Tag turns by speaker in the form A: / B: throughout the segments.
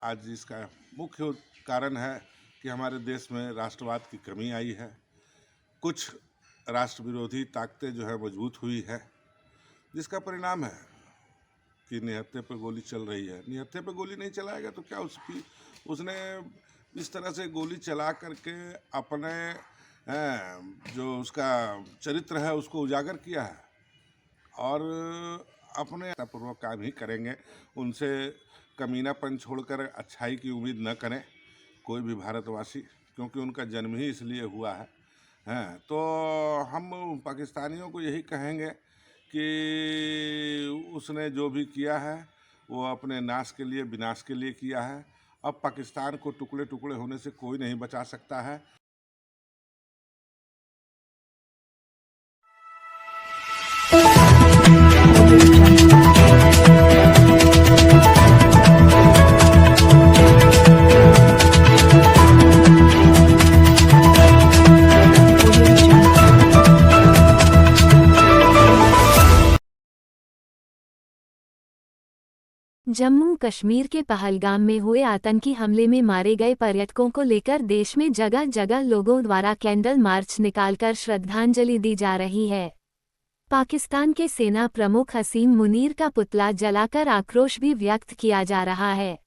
A: आज इसका मुख्य कारण है कि हमारे देश में राष्ट्रवाद की कमी आई है। कुछ राष्ट्र विरोधी ताकतें जो है मजबूत हुई है, जिसका परिणाम है कि निहत्थे पे गोली चल रही है। निहत्थे पे गोली नहीं चलाएगा तो क्या उसने इस तरह से गोली चला करके अपने जो उसका चरित्र है उसको उजागर किया है और अपने पूर्वक काम ही करेंगे। उनसे कमीनापन छोड़कर अच्छाई की उम्मीद न करें कोई भी भारतवासी, क्योंकि उनका जन्म ही इसलिए हुआ है। तो हम पाकिस्तानियों को यही कहेंगे कि उसने जो भी किया है वो अपने नाश के लिए, विनाश के लिए किया है। अब पाकिस्तान को टुकड़े टुकड़े होने से कोई नहीं बचा सकता है।
B: जम्मू कश्मीर के पहलगाम में हुए आतंकी हमले में मारे गए पर्यटकों को लेकर देश में जगह जगह लोगों द्वारा कैंडल मार्च निकालकर श्रद्धांजलि दी जा रही है। पाकिस्तान के सेना प्रमुख हसीम मुनीर का पुतला जलाकर आक्रोश भी व्यक्त किया जा रहा है।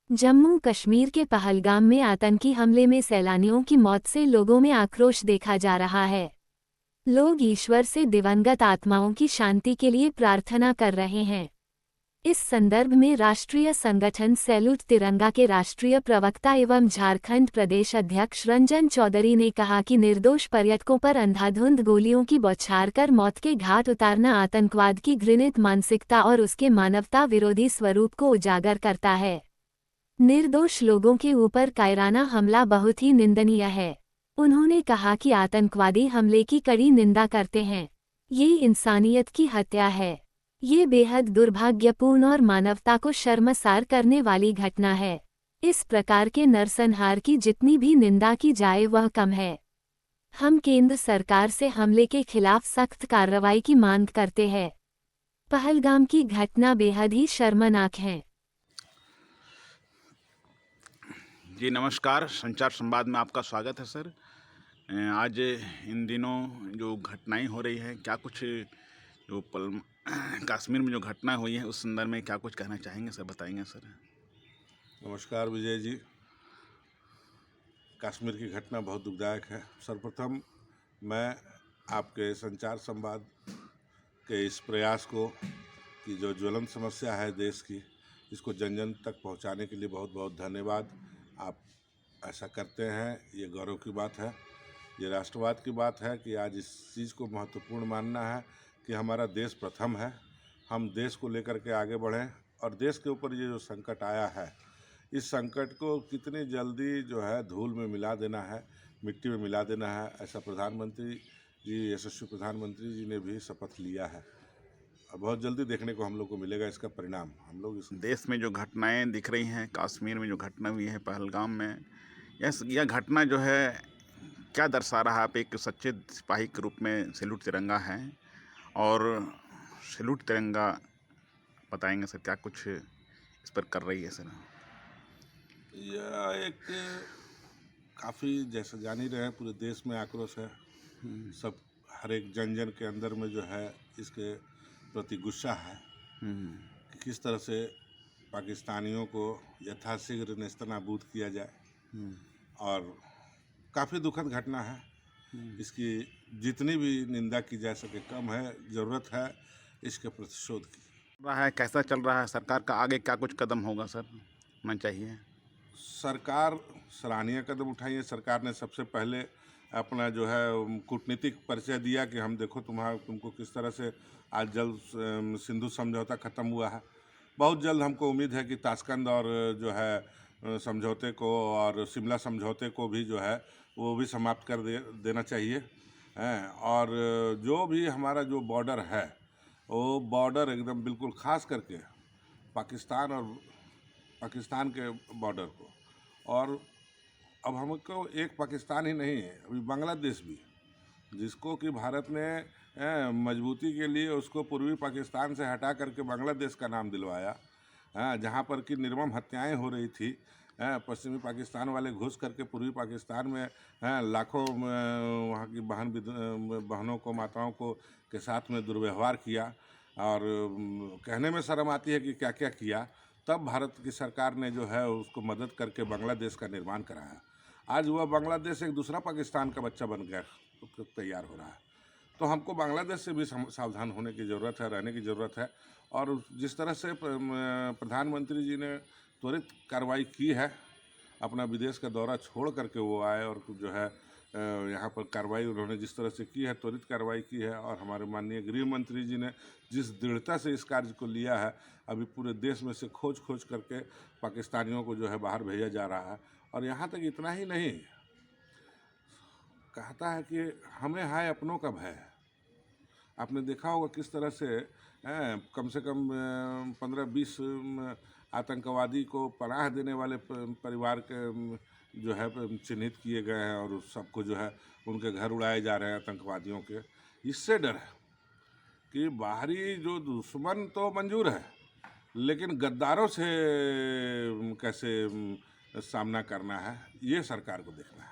B: जम्मू कश्मीर के पहलगाम में आतंकी हमले में सैलानियों की मौत से लोगों में आक्रोश देखा जा रहा है। लोग ईश्वर से दिवंगत आत्माओं की शांति के लिए प्रार्थना कर रहे हैं। इस संदर्भ में राष्ट्रीय संगठन सैल्यूट तिरंगा के राष्ट्रीय प्रवक्ता एवं झारखंड प्रदेश अध्यक्ष रंजन चौधरी ने कहा कि निर्दोष पर्यटकों पर अंधाधुंध गोलियों की बौछार कर मौत के घाट उतारना आतंकवाद की घृणित मानसिकता और उसके मानवता विरोधी स्वरूप को उजागर करता है। निर्दोष लोगों के ऊपर कायराना हमला बहुत ही निंदनीय है। उन्होंने कहा कि आतंकवादी हमले की कड़ी निंदा करते हैं। ये इंसानियत की हत्या है। ये बेहद दुर्भाग्यपूर्ण और मानवता को शर्मसार करने वाली घटना है। इस प्रकार के नरसंहार की जितनी भी निंदा की जाए वह कम है। हम केंद्र सरकार से हमले के खिलाफ सख्त कार्रवाई की मांग करते हैं। पहलगाम की घटना बेहद ही शर्मनाक है।
C: जी नमस्कार, संचार संवाद में आपका स्वागत है सर। आज इन दिनों जो घटनाएं हो रही हैं, क्या कुछ जो कश्मीर में जो घटना हुई है उस संदर्भ में क्या कुछ कहना चाहेंगे सर, बताएंगे सर?
A: नमस्कार विजय जी। कश्मीर की घटना बहुत दुखदायक है। सर्वप्रथम मैं आपके संचार संवाद के इस प्रयास को कि जो ज्वलंत समस्या है देश की, इसको जन जन तक पहुंचाने के लिए बहुत बहुत धन्यवाद। आप ऐसा करते हैं, ये गौरव की बात है, ये राष्ट्रवाद की बात है कि आज इस चीज़ को महत्वपूर्ण मानना है कि हमारा देश प्रथम है। हम देश को लेकर के आगे बढ़ें और देश के ऊपर ये जो संकट आया है, इस संकट को कितनी जल्दी जो है धूल में मिला देना है, मिट्टी में मिला देना है, ऐसा प्रधानमंत्री जी, यशस्वी प्रधानमंत्री जी ने भी शपथ लिया है। और बहुत जल्दी देखने को हम लोग को मिलेगा इसका परिणाम। हम लोग इस
C: देश में जो घटनाएं दिख रही हैं, कश्मीर में जो घटना हुई है पहलगाम में, यह घटना जो है क्या दर्शा रहा है? आप एक सच्चे सिपाही के रूप में सैल्यूट तिरंगा हैं और सैल्यूट तिरंगा बताएंगे सर, क्या कुछ इस पर कर रही है सर?
A: यह एक काफ़ी, जैसे जान ही रहे हैं, पूरे देश में आक्रोश है। सब हर एक जन जन के अंदर में जो है इसके प्रति गुस्सा है कि किस तरह से पाकिस्तानियों को यथाशीघ्र नेस्तनाबूद किया जाए। और काफ़ी दुखद घटना है। इसकी जितनी भी निंदा की जा सके कम है। ज़रूरत है इसके प्रतिशोध की।
C: रहा है कैसा चल रहा है? सरकार का आगे क्या कुछ कदम होगा सर, होना चाहिए?
A: सरकार सराहनीय कदम उठाई है। सरकार ने सबसे पहले अपना जो है कूटनीतिक परिचय दिया कि हम देखो तुमको किस तरह से आज जल्द सिंधु समझौता ख़त्म हुआ है। बहुत जल्द हमको उम्मीद है कि ताशकंद और जो है समझौते को और शिमला समझौते को भी जो है वो भी समाप्त कर देना चाहिए। और जो भी हमारा जो बॉर्डर है वो बॉर्डर एकदम बिल्कुल ख़ास करके पाकिस्तान के बॉर्डर को, और अब हमको एक पाकिस्तान ही नहीं है, अभी बांग्लादेश भी, जिसको कि भारत ने मजबूती के लिए उसको पूर्वी पाकिस्तान से हटा करके बांग्लादेश का नाम दिलवाया। हाँ, जहाँ पर कि निर्मम हत्याएं हो रही थी, पश्चिमी पाकिस्तान वाले घुस करके पूर्वी पाकिस्तान में लाखों वहाँ की बहनों को, माताओं को के साथ में दुर्व्यवहार किया। और कहने में शर्म आती है कि क्या क्या किया। तब भारत की सरकार ने जो है उसको मदद करके बांग्लादेश का निर्माण कराया। आज वह बांग्लादेश एक दूसरा पाकिस्तान का बच्चा बन गया, तैयार हो रहा है। तो हमको बांग्लादेश से भी सावधान होने की ज़रूरत है, रहने की ज़रूरत है। और जिस तरह से प्रधानमंत्री जी ने त्वरित कार्रवाई की है, अपना विदेश का दौरा छोड़ करके वो आए और जो है यहाँ पर कार्रवाई उन्होंने जिस तरह से की है, त्वरित कार्रवाई की है। और हमारे माननीय गृह मंत्री जी ने जिस दृढ़ता से इस कार्य को लिया है, अभी पूरे देश में से खोज करके पाकिस्तानियों को जो है बाहर भेजा जा रहा है। और यहाँ तक इतना ही नहीं, कहता है कि हमें हाय अपनों का भय है। आपने देखा होगा किस तरह से कम से कम 15-20 आतंकवादी को पनाह देने वाले परिवार के जो है चिन्हित किए गए हैं और सबको जो है उनके घर उड़ाए जा रहे हैं आतंकवादियों के। इससे डर है कि बाहरी जो दुश्मन तो मंजूर है, लेकिन गद्दारों से कैसे सामना करना है, ये सरकार को देखना है।